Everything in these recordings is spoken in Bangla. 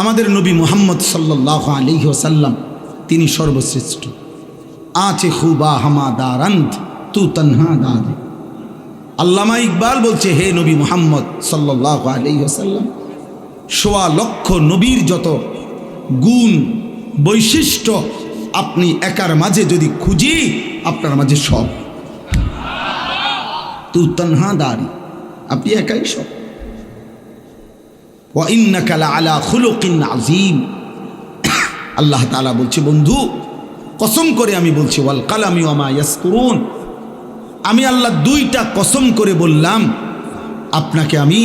আমাদের নবী মুহাম্মদ সাল্লাল্লাহু আলাইহি ওয়াসাল্লাম তিনি সর্বশ্রেষ্ঠ। আচে খুবা হামা দারান্ত তু তনহা দাদ। আল্লামা ইকবাল বলছে, হে নবী মুহাম্মদ সাল্লাল্লাহু আলাইহি ওয়াসাল্লাম, সোয়া লক্ষ নবীর যত গুণ বৈশিষ্ট্য আপনি একার মাঝে যদি খুঁজি, আপনার মাঝে সব। তু তনহা দারি, আপনি একাই সব। ওয়া ইন্নাকা লাআলা খুলুকিন আযীম। আল্লাহ তাআলা বলছে, বন্ধু কসম করে আমি বলছি, ওয়াল কালামি ওয়া মা ইয়াসতুরুন, আমি আল্লাহ দুইটা কসম করে বললাম, আপনাকে আমি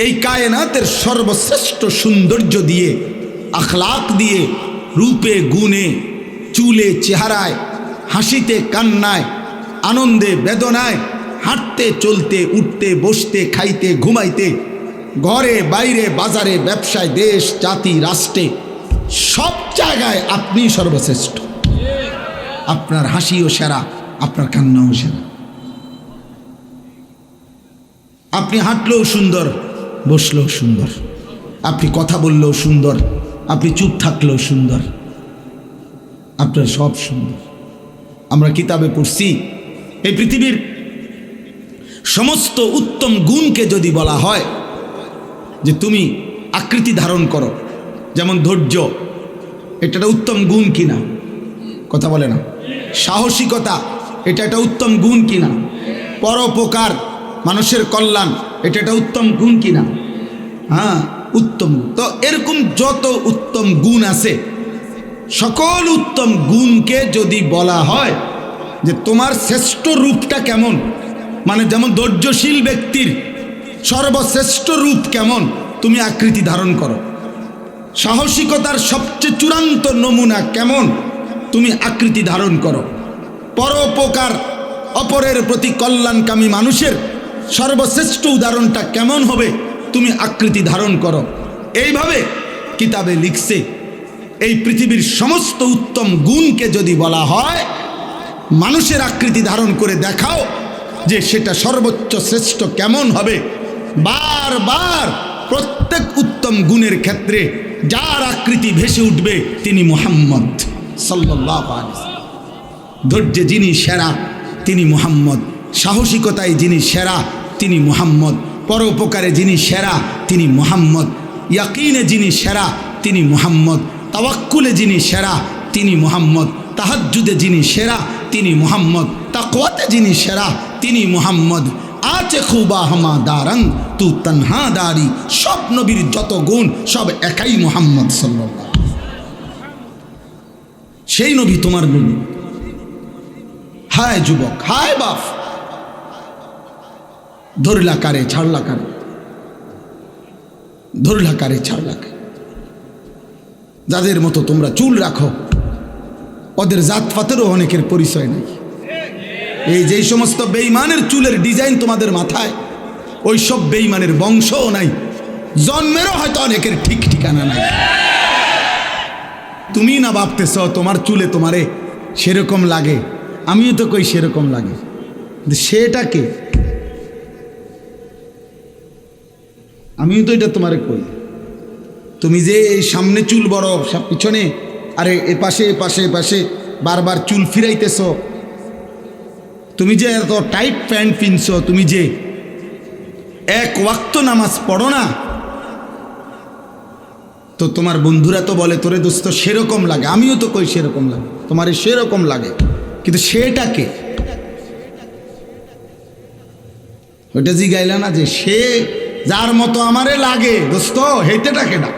এই কায়নাতের সর্বশ্রেষ্ঠ সৌন্দর্য দিয়ে, আখলাক দিয়ে, রূপে গুণে, চুলে চেহারায়, হাসিতে কান্নায়, আনন্দে বেদনায়, হাঁটতে চলতে উঠতে বসতে খাইতে ঘুমাইতে, ঘরে বাইরে বাজারে ব্যবসায় দেশ জাতি রাষ্ট্রে সব জায়গায় আপনি সর্বশ্রেষ্ঠ। আপনার হাসিও সেরা, আপনার কান্নাও সেরা। আপনি হাঁটলেও সুন্দর, বসলেও সুন্দর, আপনি কথা বললেও সুন্দর, আপনি চুপ থাকলেও সুন্দর, আপনার সব সুন্দর। আমরা কিতাবে পড়ছি, এই পৃথিবীর সমস্ত উত্তম গুণকে যদি বলা হয় যে তুমি আকৃতি ধারণ করো, যেমন ধৈর্য, এটা একটা উত্তম গুণ কিনা? কথা বলে না। সাহসিকতা, এটা একটা উত্তম গুণ কিনা? পরোপকার, মানুষের কল্যাণ, এটা একটা উত্তম গুণ কিনা? হ্যাঁ, উত্তম। তো এরকম যত উত্তম গুণ আছে, সকল উত্তম গুণকে যদি বলা হয় যে তোমার শ্রেষ্ঠ রূপটা কেমন, মানে যেমন ধৈর্যশীল ব্যক্তির সর্বশ্রেষ্ঠ রূপ কেমন, তুমি আকৃতি ধারণ করো। সাহসিকতার সবচেয়ে চূড়ান্ত নমুনা কেমন, তুমি আকৃতি ধারণ করো। পরোপকার, অপরের প্রতি কল্যাণকামী মানুষের সর্বশ্রেষ্ঠ উদাহরণটা কেমন হবে, তুমি আকৃতি ধারণ করো। এইভাবে কিতাবে লিখছে, এই পৃথিবীর সমস্ত উত্তম গুণকে যদি বলা হয়, মানুষের আকৃতি ধারণ করে দেখাও যে সেটা সর্বোচ্চ শ্রেষ্ঠ কেমন হবে। বারবার প্রত্যেক উত্তম গুণের ক্ষেত্রে যার আকৃতি ভেসে উঠবে তিনি মুহাম্মদ সাল্লাল্লাহু আলাইহি ওয়াসাল্লাম। ধৈর্যে যিনি সেরা তিনি মুহাম্মদ, সাহসিকতায় যিনি সেরা তিনি মুহাম্মদ, পরোপকারে যিনি সেরা তিনি মুহাম্মদ, ইয়াকিনে যিনি সেরা তিনি মুহাম্মদ, তাওয়াক্কুলে যিনি সেরা তিনি মুহাম্মদ, তাহাজ্জুদে যিনি সেরা তিনি মুহাম্মদ, তাকওয়াতে যিনি সেরা তিনি মুহাম্মদ। আচে খুবা হামা দারং তু তনহা দারি। সব নবীর যত গুণ সব একাই মুহাম্মদ সাল্লাল্লাহু আলাইহি ওয়াসাল্লাম। সেই নবী তোমার নবী। হায় যুবক, হায় বাপ, ধরলা কারে ছাড়লা কারে, ধরলা কারে ছাড়লা কারে। যাদের মতো তোমরা চুল রাখো, ওদের জাতপাতেরও অনেকের পরিচয় নেই। এই যেই সমস্ত বেঈমানের চুলের ডিজাইন তোমাদের মাথায়, ওই সব বেঈমানের বংশও নাই, জন্মেরও হয়তো অনেকের ঠিক ঠিকানা নাই। তুমি না ভাবতেছ তোমার চুলে তোমারে সেরকম লাগে, আমিও তো কই সেরকম লাগে, সেটাকে আমিও তো এটা তোমারে কই। তুমি যে এই সামনে চুল বড়, সব পিছনে, আরে এ পাশে এ পাশে এ পাশে বারবার চুল ফিরাইতেছ, তুমি যে এত টাইট প্যান্ট পিনছ, তুমি যে এক ওয়াক্ত নামাজ পড়ো না, তো তোমার বন্ধুরা তো বলে তোরে দোস্ত সেরকম লাগে, আমিও তো কই সেরকম লাগে, তোমারে সেরকম লাগে, কিন্তু সেটাকে ওইটা জিগাইলা না যে সে যার মতো আমারে লাগে দোস্ত, হেইতেটাকে না,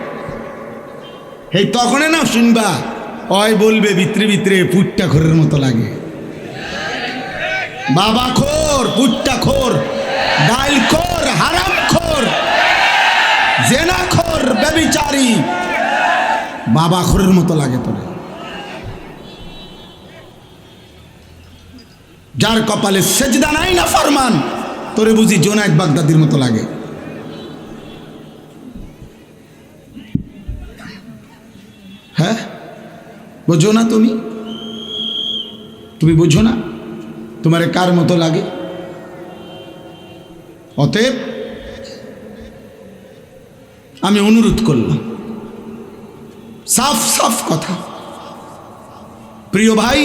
হেই তখনই না শুনবা ওই বলবে ভিতরে ভিতরে পুট্টা খোরের মতো লাগে। বাবা খোর, পুট্টা খোর, ডাইল খোর, হারাম খোর, জেনা খোর, ব্যভিচারী, বাবা খোরের মতো লাগে তোরে। যার কপালে সেজদা নাই না ফরমান, তোরে বুঝি জোনায়েদ বাগদাদির মতো লাগে। হ্যাঁ, বোঝো না তুমি বোঝো না তোমারে কার মতো লাগে। অতএব আমি অনুরোধ করলাম সাফ সাফ কথা। প্রিয় ভাই,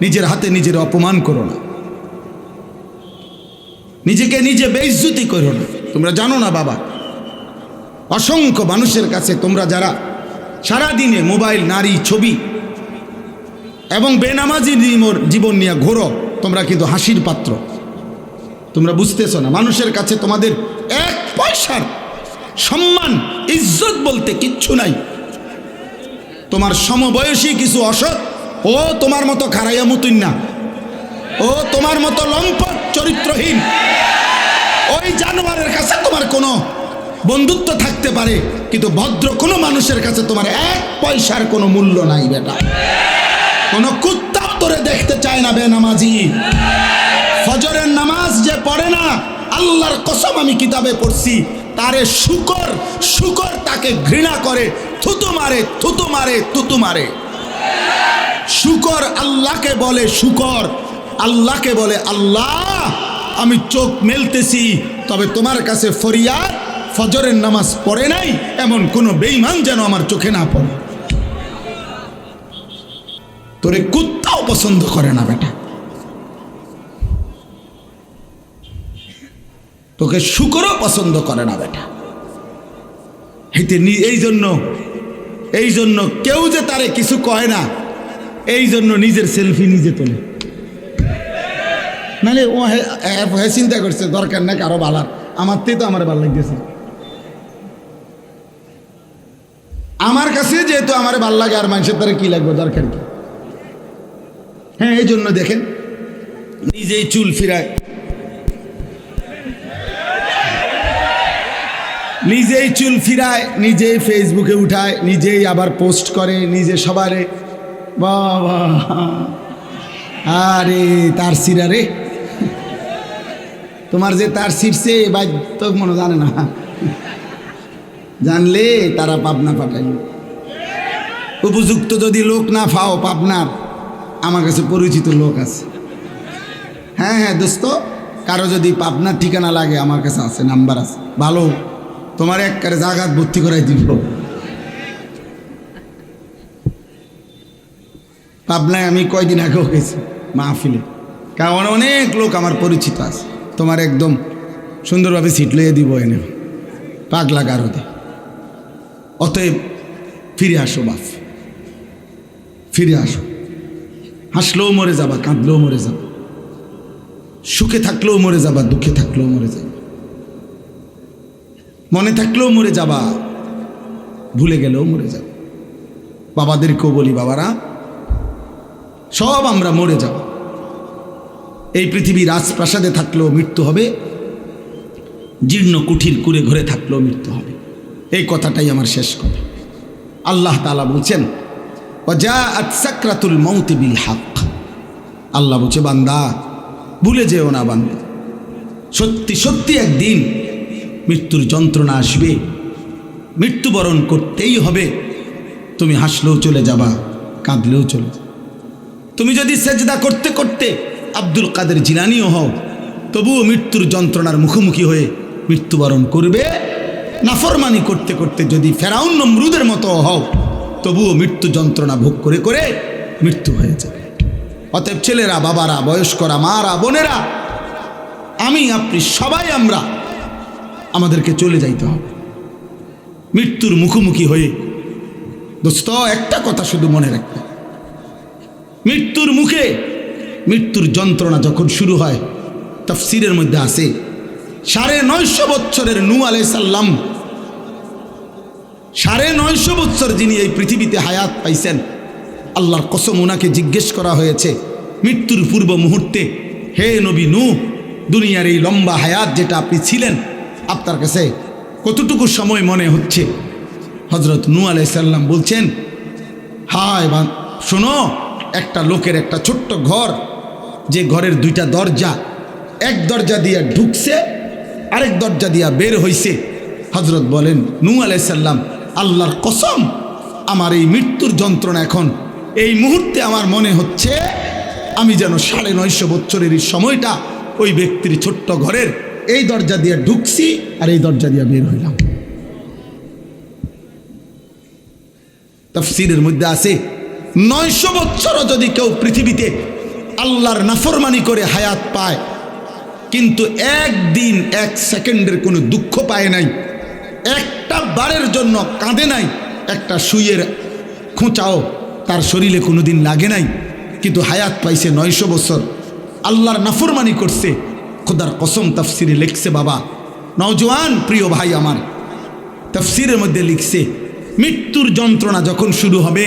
নিজের হাতে নিজের অপমান করো না, নিজেকে নিজে বেইজ্জতি করো না। তোমরা জানো না বাবা, অসংখ্য মানুষের কাছে তোমরা যারা সারাদিনে মোবাইল, নারী, ছবি এবং বেনামাজি জীবন নিয়ে ঘোরো, তোমরা কিন্তু হাসির পাত্র। তোমরা বুঝতেছো না, মানুষের কাছে তোমাদের এক পয়সার সম্মান, ইজ্জত বলতে কিচ্ছু নাই। তোমার সমবয়সী কিছু অসৎ, ও তোমার মতো খারাইয়া মতুন না, ও তোমার মতো লম্পট চরিত্রহীন, ওই জানোয়ারের কাছে তোমার কোনো বন্ধুত্ব থাকতে পারে, কিন্তু ভদ্র কোনো মানুষের কাছে তোমার এক পয়সার কোনো মূল্য নাই বেটা। কোনো কুত্তাও তোরে দেখতে চায় না বেনামাজি। ফজরের নামাজ যে পড়ে না, আল্লাহর কসম আমি কিতাবে পড়ছি, তারে শুকর শুকর তাকে ঘৃণা করে, থুতু মারে থুতু মারে থুতু মারে। শুকর আল্লাহকে বলে শুকর, আল্লাহকে বলে আল্লাহ আমি চোখ মেলতেছি, তবে তোমার কাছে ফরিয়াদ, ফজরের নামাজ পড়ে নাই এমন কোনো বেঈমান যেন আমার চোখে না পড়ে। তোরে কুত্তাও পছন্দ করে না বেটা, তোকে শুকরও পছন্দ করে না বেটা। এই জন্য কেউ যে তারে কিছু কয় না, এই জন্য নিজের সেলফি নিজে তোলে। নাহলে ও চিন্তা করছে দরকার না কারো বালার, আমার তে তো আমার ভালো লাগতেছে, আমার কাছে যেহেতু আমার ভাল লাগে, আর মানুষের তারা কি লাগবে, দরকার কি? হ্যাঁ, এই জন্য দেখেন নিজেই চুল ফিরায়, নিজেই ফেসবুকে উঠায়, নিজেই আবার পোস্ট করে, নিজে সবারে বাবা আরে তার সিরা রে, তোমার যে তার সিরছে ভাই তো মনে জানে না, জানলে তারা পাবনা পাঠাইল। উপযুক্ত যদি লোক না পাও পাবনার, আমার কাছে পরিচিত লোক আছে। হ্যাঁ হ্যাঁ দোস্ত, কারো যদি পাবনার ঠিকানা লাগে আমার কাছে আছে, নাম্বার আছে, ভালো তোমার একবারে জাগাত ভর্তি করাই দিব। পাবনায় আমি কয়দিন আগেও গেছি মাহফিলে, কারণ অনেক লোক আমার পরিচিত আছে, তোমার একদম সুন্দরভাবে সিট লইয়ে দিব এনে, পাগলা গারদে। অতএব ফিরে আসো বাপ, ফিরে আসো। হাসলেও মরে যাবা, কাঁদলেও মরে যাবা, সুখে থাকলেও মরে যাবা, দুঃখে থাকলেও মরে যাবা, মনে থাকলেও মরে যাবা, ভুলে গেলেও মরে যাবা। বাবাদেরকেও বলি, বাবারা সব আমরা মরে যাব। এই পৃথিবীর রাজপ্রাসাদে থাকলেও মৃত্যু হবে, জীর্ণ কুঠির কুড়ে ঘরে থাকলেও মৃত্যু হবে। এই কথাটাই আমার শেষ কথা। আল্লাহ তাআলা বলছেন ওয়াজাআত সাকরাতুল মাউতি বিল হক। আল্লাহ বলছে বান্দা ভুলে যেও না বান্দা, সত্যি সত্যি একদিন মৃত্যুর যন্ত্রণা আসবে, মৃত্যুবরণ করতেই হবে। তুমি হাসলেও চলে যাবা, কাঁদলেও চলে যাবে। তুমি যদি সেজদা করতে করতে আব্দুল কাদের জিলানীও হও, তবুও মৃত্যুর যন্ত্রণার মুখোমুখি হয়ে মৃত্যুবরণ করবে। নাফরমানি করতে করতে যদি ফেরাউন নমরুদের মতো হও, তবুও মৃত্যু যন্ত্রণা ভোগ করে করে মৃত্যু হয়ে যাবে। অতএব ছেলেরা, বাবারা, বয়স্করা, মারা, বোনেরা, আমি আপনি সবাই আমরা আমাদেরকে চলে যাইতে হবে মৃত্যুর মুখোমুখি হয়ে। দোস্ত একটা কথা শুধু মনে রাখবে, মৃত্যুর মুখে মৃত্যুর যন্ত্রণা যখন শুরু হয়, তাফসীরের মধ্যে আছে 950 বছরের নূহ আলাইহিস সালাম, 950 বছর যিনি এই পৃথিবীতে হায়াত পাইছেন, আল্লাহর কসম ওনাকে জিজ্ঞেস করা হয়েছে মৃত্যুর পূর্ব মুহূর্তে, হে নবী নূহ, দুনিয়ার এই লম্বা হায়াত যেটা আপনি ছিলেন, আপনার কাছে কতটুকু সময় মনে হচ্ছে? হযরত নূহ আলাইহিস সালাম বলছেন, হায় শোনো, একটা লোকের একটা ছোট্ট ঘর, যে ঘরের 2টা দরজা, এক দরজা দিয়া ঢুকছে, আরেক দরজা দিয়া বের হইছে। হযরত বলেন নূহ আলাইহিস সালাম, আল্লাহর কসম, আমার এই মৃত্যুর যন্ত্রণা এখন এই মুহূর্তে আমার মনে হচ্ছে আমি যেন 950 বছরের এই সময়টা ওই ব্যক্তির ছোট্ট ঘরের এই দরজা দিয়ে ঢুকছি আর এই দরজা দিয়ে বের হইলাম। তাফসীরের মধ্যে আছে 900 বছরও যদি কেউ পৃথিবীতে আল্লাহর নাফরমানি করে হায়াত পায়, কিন্তু একদিন 1 সেকেন্ডের কোনো দুঃখ পায় নাই, একটা বারের জন্য কাঁদে নাই, একটা সুইয়ের খোঁচাও তার শরীরে কোনোদিন লাগে নাই, কিন্তু হায়াত পাইছে 900 বছর, আল্লাহর নাফরমানি করছে, খোদার কসম তাফসিরে লিখছে বাবা, নওজোয়ান প্রিয় ভাই আমার, তাফসিরের মধ্যে লিখছে মৃত্যুর যন্ত্রণা যখন শুরু হবে,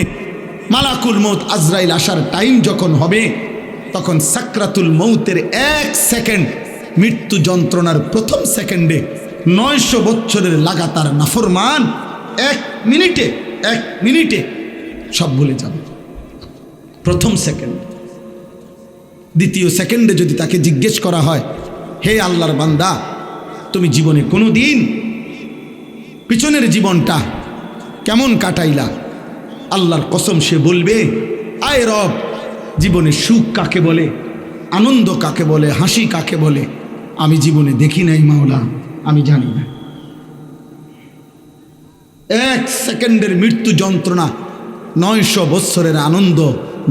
মালাকুল মৌত আজরাইল আসার টাইম যখন হবে, তখন সাকরাতুল মৌতের 1 সেকেন্ড, মৃত্যু যন্ত্রণার প্রথম সেকেন্ডে 900 বছরের লাগাতার নাফরমান 1 মিনিটে সব ভুলে যাবে। প্রথম সেকেন্ড। দ্বিতীয় সেকেন্ডে যদি তাকে জিজ্ঞেস করা হয়, হে আল্লাহর বান্দা, তুমি জীবনে কোনো দিন পিছনের জীবনটা কেমন কাটাইলা? আল্লাহর কসম সে বলবে, আয় রব, জীবনে সুখ কাকে বলে, আনন্দ কাকে বলে, হাসি কাকে বলে আমি জীবনে দেখি নাই মাওলা, আমি জানি না। 1 সেকেন্ডের মৃত্যু যন্ত্রণা 900 বছরের আনন্দ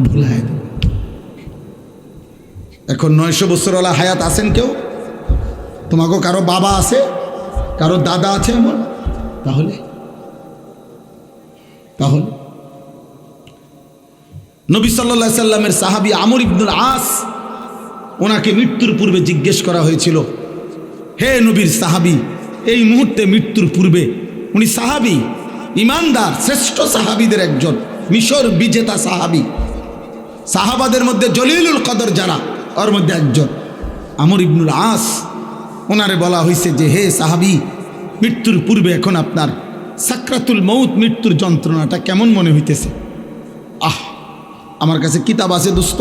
ভুলায় দেবে। এখন 900 বছরওয়ালা হায়াত আছেন কেউ? তোমাকে কারো বাবা আছে, কারো দাদা আছে এমন? তাহলে নবী সাল্লাল্লাহু আলাইহি সাল্লামের সাহাবী আমর ইবনুল আস, ওনাকে মৃত্যুর পূর্বে জিজ্ঞেস করা হয়েছিল, হে নবীর সাহাবী, এই মুহূর্তে মৃত্যুর পূর্বে, উনি সাহাবী, ইমানদার, শ্রেষ্ঠ সাহাবীদের একজন, মিশর বিজেতা সাহাবী, সাহাবাদের মধ্যে জলিলুল কদর যারা, ওর মধ্যে একজন আমর ইবনুল আস। ওনারে বলা হয়েছে যে, হে সাহাবী, মৃত্যুর পূর্বে এখন আপনার সাকরাতুল মৌত, মৃত্যুর যন্ত্রণাটা কেমন মনে হইতেছে? আমার কাছে কিতাব আছে দোস্ত,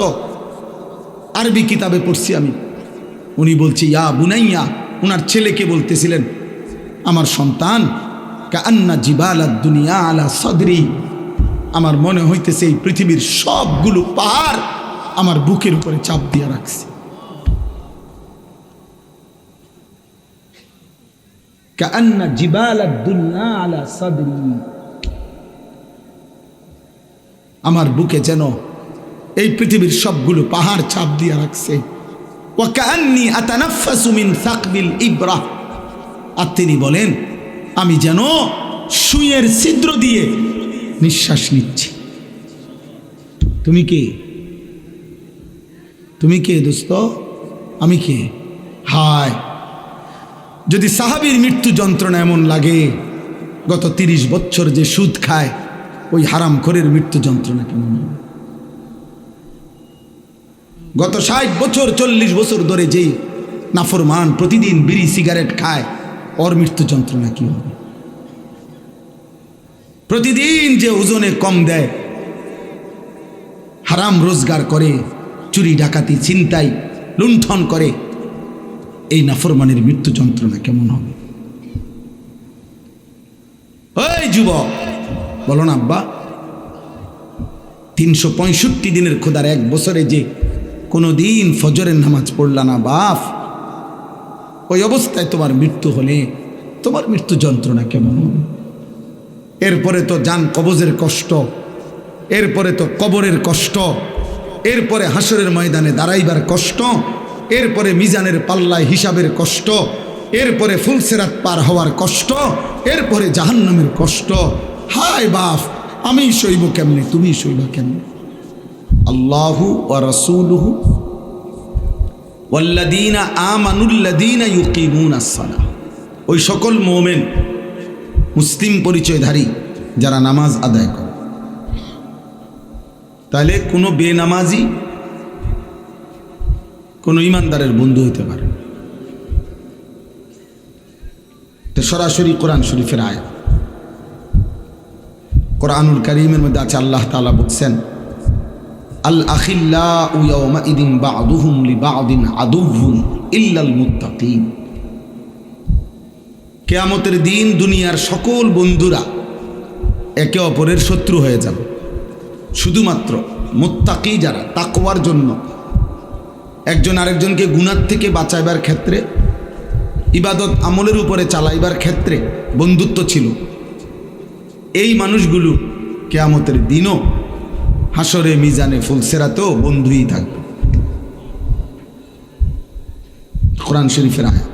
আরবি কিতাবে পড়ছি আমি। উনি বলছে, ইয়া বুনাইয়া, ওনার ছেলেকে বলতেছিলেন, আমার সন্তান, কাআন্না জিবালাদ দুনিয়া আলা সদরি, আমার মনে হইতেছে এই পৃথিবীর সবগুলো পাহাড় আমার বুকের উপরে চাপ দিয়ে রাখছে। কাআন্না জিবালাদ দুনিয়া আলা সদরি, আমার বুকে যেন এই পৃথিবীর সবগুলো পাহাড় চাপ দিয়ে রাখছে। ওয়া কাআন্নী আতানাফাসু মিন সাকবিল ইবরা, আর তিনি বলেন, আমি যেন সুইয়ের ছিদ্র দিয়ে নিঃশ্বাস নিচ্ছি। তুমি কে দোস্ত? আমি কে? হায়, যদি সাহাবীর মৃত্যু যন্ত্রণা এমন লাগে, গত 30 বছর যে সুদ খায় ওই হারামখোরের মৃত্যু যন্ত্রণা কেমন হবে? গত 60 বছর 40 বছর ধরে যেই নাফরমান প্রতিদিন বিড়ি সিগারেট খায়, ওর মৃত্যু যন্ত্রণা কি হবে? প্রতিদিন যে ওজনে কম দেয়, হারাম রোজগার করে, চুরি ডাকাতি ছিনতাই লুণ্ঠন করে, এই নাফরমানের মৃত্যু যন্ত্রণা কেমন হবে? ওই যুবক, বলো না আব্বা, 365 দিনের খোদার 1 বছরে যে কোনো দিন ফজরের নামাজ পড়লা না বাপ, ওই অবস্থায় তোমার মৃত্যু হলে তোমার মৃত্যু যন্ত্রণা কেমন হবে? এরপরে তো জান কবজের কষ্ট, এরপরে তো কবরের কষ্ট, এরপরে হাসরের ময়দানে দাঁড়াইবার কষ্ট, এরপরে মিজানের পাল্লায় হিসাবের কষ্ট, এরপরে ফুলসিরাত পার হওয়ার কষ্ট, এরপরে জাহান্নামের কষ্ট। হায় বাপ, আমি সইব কেমনে, তুমি সইবা কেমনে? আল্লাহু ওয়া রাসূলুহু ওয়াল্লাযীনা আমানুল্লাযীনা ইউকিমুনাস সালাহ, ওই সকল মুমিন মুসলিম পরিচয়ধারী যারা নামাজ আদায় করে। তাহলে কোনো বেনামাজি কোনো ইমানদারের বন্ধু হইতে পারে? তো সরাসরি কোরআন শরীফের আয়াত, কোরআনুল কারীমের মধ্যে আছে, আল্লাহ তাআলা বলছেন, আল আখিল্লাউ ইয়াওমাইদিন বা'দুহুম লিবা'দিন আদুউন ইল্লাল মুত্তাকিন। কিয়ামতের দিন দুনিয়ার সকল বন্ধুরা একে অপরের শত্রু হয়ে যাবে, শুধুমাত্র মুত্তাকি যারা, তাকওয়ার জন্য একজন আরেকজনকে গুনাহ থেকে বাঁচাইবার ক্ষেত্রে, ইবাদত আমলের উপরে চালাইবার ক্ষেত্রে বন্ধুত্ব ছিল, এই মানুষগুলো কিয়ামতের দিনও হাসরে মিজানে ফুলসেরাতেও বন্ধুই থাকবে। কোরআন শরীফের আয়াত।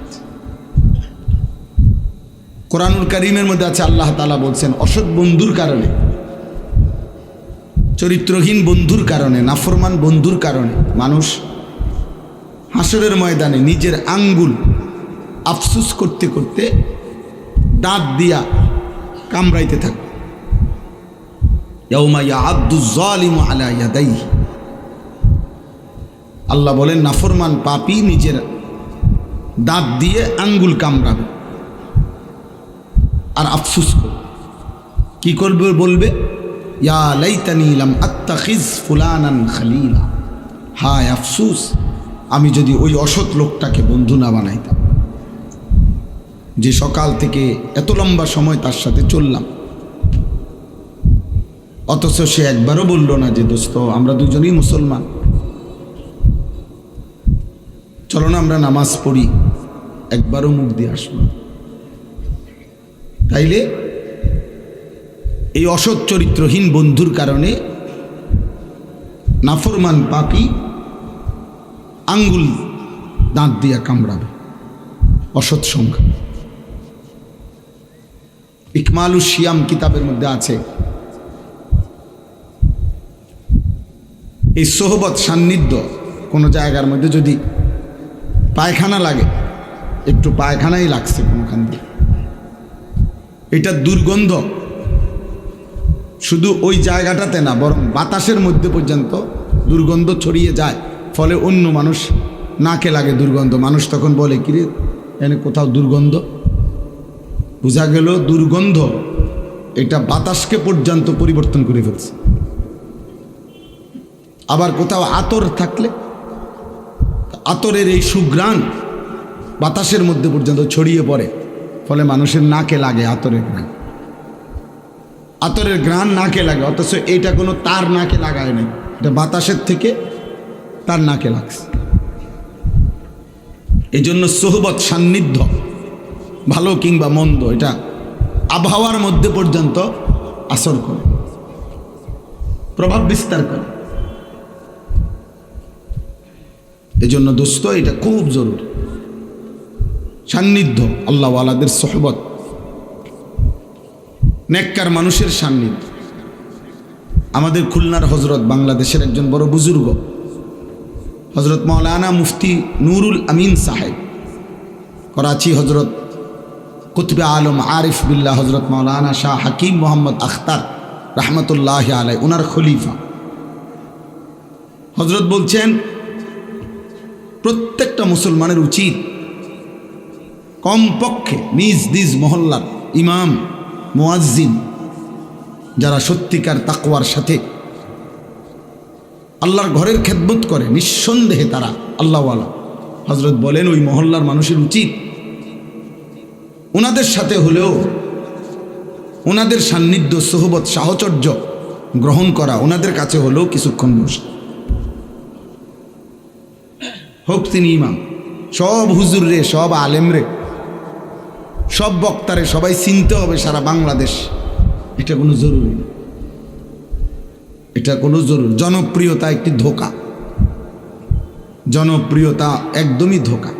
কোরআনুল কারীমের মধ্যে আছে আল্লাহ তাআলা বলছেন অসৎ বন্ধুর কারণে, চরিত্রহীন বন্ধুর কারণে, নাফরমান বন্ধুর কারণে মানুষ হাসরের ময়দানে নিজের আঙ্গুল আফসুস করতে করতে দাঁত দিয়া কামড়াইতে থাকে। ইয়াউমা ইয়াআদ্দু যালিমু আলা ইয়াদাইহি, আল্লাহ বলেন নাফরমান পাপী নিজের দাঁত দিয়ে আঙ্গুল কামড়াবে আর আফসুস করবে। কি করবে? বলবে ইয়া লাইতানি লাম আত্তাখিজ ফুলানান খলিলা, হায় আফসুস আমি যদি ওই অসৎ লোকটাকে বন্ধু না বানাইতাম, যে সকাল থেকে এত লম্বা সময় তার সাথে চললাম, অথচ সে একবারও বলল না যে দোস্ত আমরা দুজনেই মুসলমান, চলো না আমরা নামাজ পড়ি, একবারও মুখ দিয়ে আসলো। তাইলে এই অসৎ চরিত্রহীন বন্ধুর কারণে নাফরমান পাপী আঙ্গুল দাঁত দিয়া কামড়াবে। অসৎ সংখ্যা ইকমালুস সিয়াম কিতাবের মধ্যে আছে এই সোহবত সান্নিধ্য কোনো জায়গার মধ্যে যদি পায়খানা লাগে, একটু পায়খানাই লাগছে কোনোখান দিয়ে, এটা দুর্গন্ধ শুধু ওই জায়গাটাতে না বরং বাতাসের মধ্যে পর্যন্ত দুর্গন্ধ ছড়িয়ে যায়, ফলে অন্য মানুষ নাকে লাগে দুর্গন্ধ। মানুষ তখন বলে কিরে এনে কোথাও দুর্গন্ধ, বোঝা গেল দুর্গন্ধ এটা বাতাসকে পর্যন্ত পরিবর্তন করে ফেলছে। আবার কোথাও আতর থাকলে আতরের এই সুঘ্রাণ বাতাসের মধ্যে পর্যন্ত ছড়িয়ে পড়ে, ফলে মানুষের নাকে লাগে আতরের ঘ্রাণ। আতরের ঘ্রাণ নাকে লাগে, অথচ এটা কোনো তার নাকে লাগায় নাই, এটা বাতাসের থেকে তার নাকে লাগছে। এই জন্য সোহবত সান্নিধ্য ভালো কিংবা মন্দ এটা আবহাওয়ার মধ্যে পর্যন্ত আসর করে, প্রভাব বিস্তার করে। এজন্য দোস্ত এটা খুব জরুরি, সান্নিধ্য, আল্লাহওয়ালাদের সোহবত, নেককার মানুষের সান্নিধ্য। আমাদের খুলনার হজরত বাংলাদেশের একজন বড় বুজুর্গ হজরত মৌলানা মুফতি নুরুল আমিন সাহেব, করাচি হজরত কুতবে আলম আরিফ বিল্লাহ হজরত মৌলানা শাহ হাকিম মোহাম্মদ আখতার রহমতুল্লাহ আলাই, ওনার খলিফা। হজরত বলছেন প্রত্যেকটা মুসলমানের উচিত কমপক্ষে নিজ নিজ মহল্লার ইমাম মুয়াজ্জিন যারা সত্যিকার তাকওয়ার সাথে আল্লাহর ঘরের খেদমত করে, নিঃসন্দেহে তারা আল্লাহওয়ালা। হজরত বলেন ওই মহল্লার মানুষের উচিত ওনাদের সাথে হলেও ওনাদের সান্নিধ্য সোহবত সাহচর্য গ্রহণ করা, ওনাদের কাছে হলেও কিছুক্ষণ বসে, হোক তিনি ইমাম। সব হুজুর রে, সব আলেম রে, সব বক্তারে সবাই চিনতে হবে সারা বাংলাদেশ, এটা কোনো জরুরি না, এটা কোনো জরুরি। জনপ্রিয়তা একটি ধোঁকা, জনপ্রিয়তা একদমই ধোঁকা।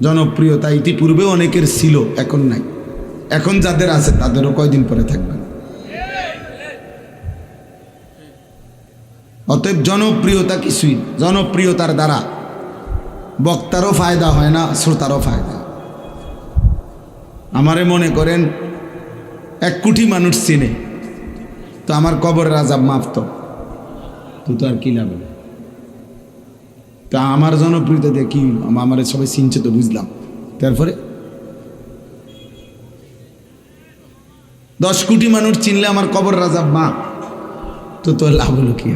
জনপ্রিয়তা ইতিপূর্বে অনেকের ছিল, এখন নাই। এখন যাদের আছে তাদেরও কয়দিন পরে থাকবে না। অতএব জনপ্রিয়তা কিছুই, জনপ্রিয়তার দ্বারা বক্তারও ফায়দা হয় না, শ্রোতারও ফায়দা। আমারে মনে করেন 1 কোটি মানুষ চিনে, তো আমার কবরের আযাব মাফ তো আর কি লাভ? তা আমার জনপ্রিয়তা দিয়ে কি, আমার সবাই চিনছে তো বুঝলাম, তারপরে 10 কোটি মানুষ চিনলে আমার কবরের আযাব মাফ, তো লাভ হলো কি?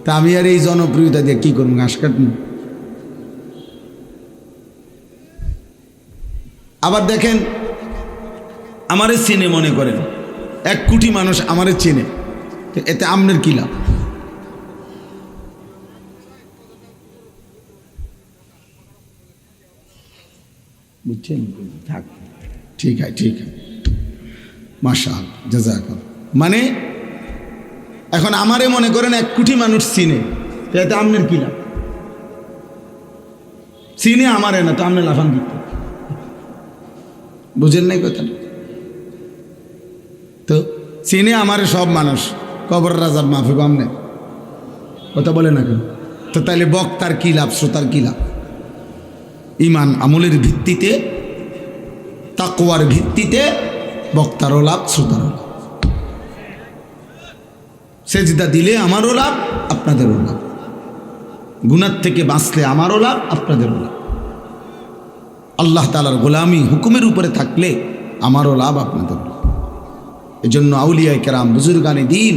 তা আমি আর এই জনপ্রিয়তা দিয়ে কি করবো? ঘাস কাটবো? আবার দেখেন আমারে চিনে, মনে করেন 1 কোটি মানুষ আমারে চিনে, এতে আমনের কি লাভ? বুঝছেন? থাক, ঠিক আছে, ঠিক আছে, মাশাআল্লাহ, জাযাকাল্লাহ। মানে এখন আমারে মনে করেন 1 কোটি মানুষ চিনে, এতে আমনের কি লাভ? চিনে আমারে না তো আমনে লাফান দিতে, বুঝেন নাই কথা? তো চিনে আমারে সব মানুষ, কবর রাজার মাফি আমনে কথা বলে না কেন? তো তাইলে বক্তার কি লাভ, শ্রোতার কি লাভ? ইমান আমলের ভিত্তিতে, তাকওয়ার ভিত্তিতে বক্তারও লাভ, শ্রোতারও লাভ। সেজদা দিলে আমারও লাভ, আপনাদেরও লাভ। গুনার থেকে বাঁচলে আমারও লাভ, আপনাদেরও লাভ। আল্লাহ তাআলার গোলামি হুকুমের উপরে থাকলে আমারও লাভ, আপনাদেরও লাভ। এজন্য আউলিয়ায়ে কেরাম, বুজুর্গানে দ্বীন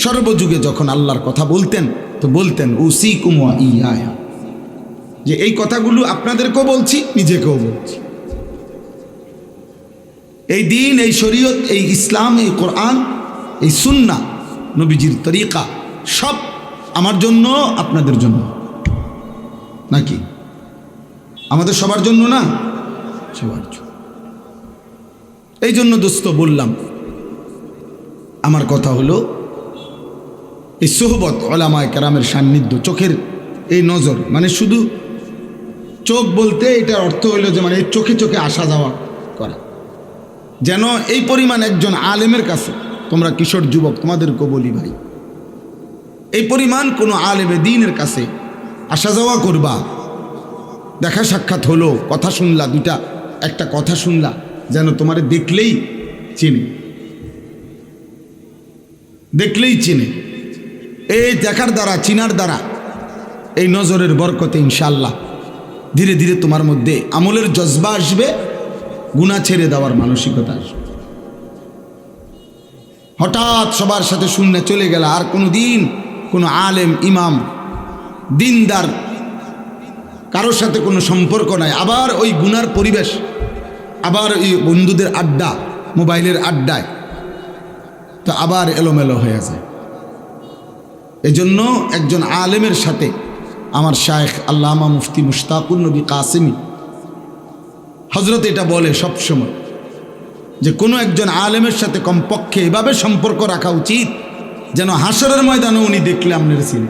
সর্বযুগে যখন আল্লাহর কথা বলতেন তো বলতেন উসিকুম ওয়া ইয়া, যে এই কথাগুলো আপনাদেরকেও বলছি, নিজেকেও বলছি। এই দিন, এই শরীয়ত, এই ইসলাম, এই কোরআন, এই সুন্নাহ, নবীজির তরিকা সব আমার জন্য, আপনাদের জন্য নাকি? আমাদের সবার জন্য না? সবার জন্য। এই জন্য দোস্ত বললাম, আমার কথা হলো এই সোহবত, উলামায়ে কেরামের সান্নিধ্য, চোখের এই নজর, মানে শুধু চোখ বলতে এটার অর্থ হইল যে মানে চোখে চোখে আসা যাওয়া করা। যেন এই পরিমাণ একজন আলেমের কাছে, তোমরা কিশোর যুবক তোমাদেরকে বলি ভাই, এই পরিমাণ কোনো আলেমে দ্বীনের কাছে আসা যাওয়া করবা, দেখা সাক্ষাৎ হলো, কথা শুনলা, একটা কথা শুনলা, যেন তোমারে দেখলেই চিনে, দেখলেই চিনে। এই দেখার দ্বারা, চিনার দ্বারা, এই নজরের বরকতে ইনশাআল্লাহ ধীরে ধীরে তোমার মধ্যে আমলের জজবা আসবে, গুনাহ ছেড়ে দেওয়ার মানসিকতা আসবে। হঠাৎ সবার সাথে শূন্য চলে গেল, আর কোনো দিন কোনো আলেম, ইমাম, দিনদার কারোর সাথে কোনো সম্পর্ক নাই, আবার ওই গুনার পরিবেশ, আবার ওই বন্ধুদের আড্ডা, মোবাইলের আড্ডায়, তো আবার এলোমেলো হয়ে যায়। এজন্য একজন আলেমের সাথে আমার শায়েখ আল্লামা মুফতি মুশতাকুর নবী কাসেমি হযরত এটা বলে সবসময়, যে কোনো একজন আলেমের সাথে কমপক্ষে এভাবে সম্পর্ক রাখা উচিত যেন হাসরের ময়দানে উনি দেখলে আপনার চিনে।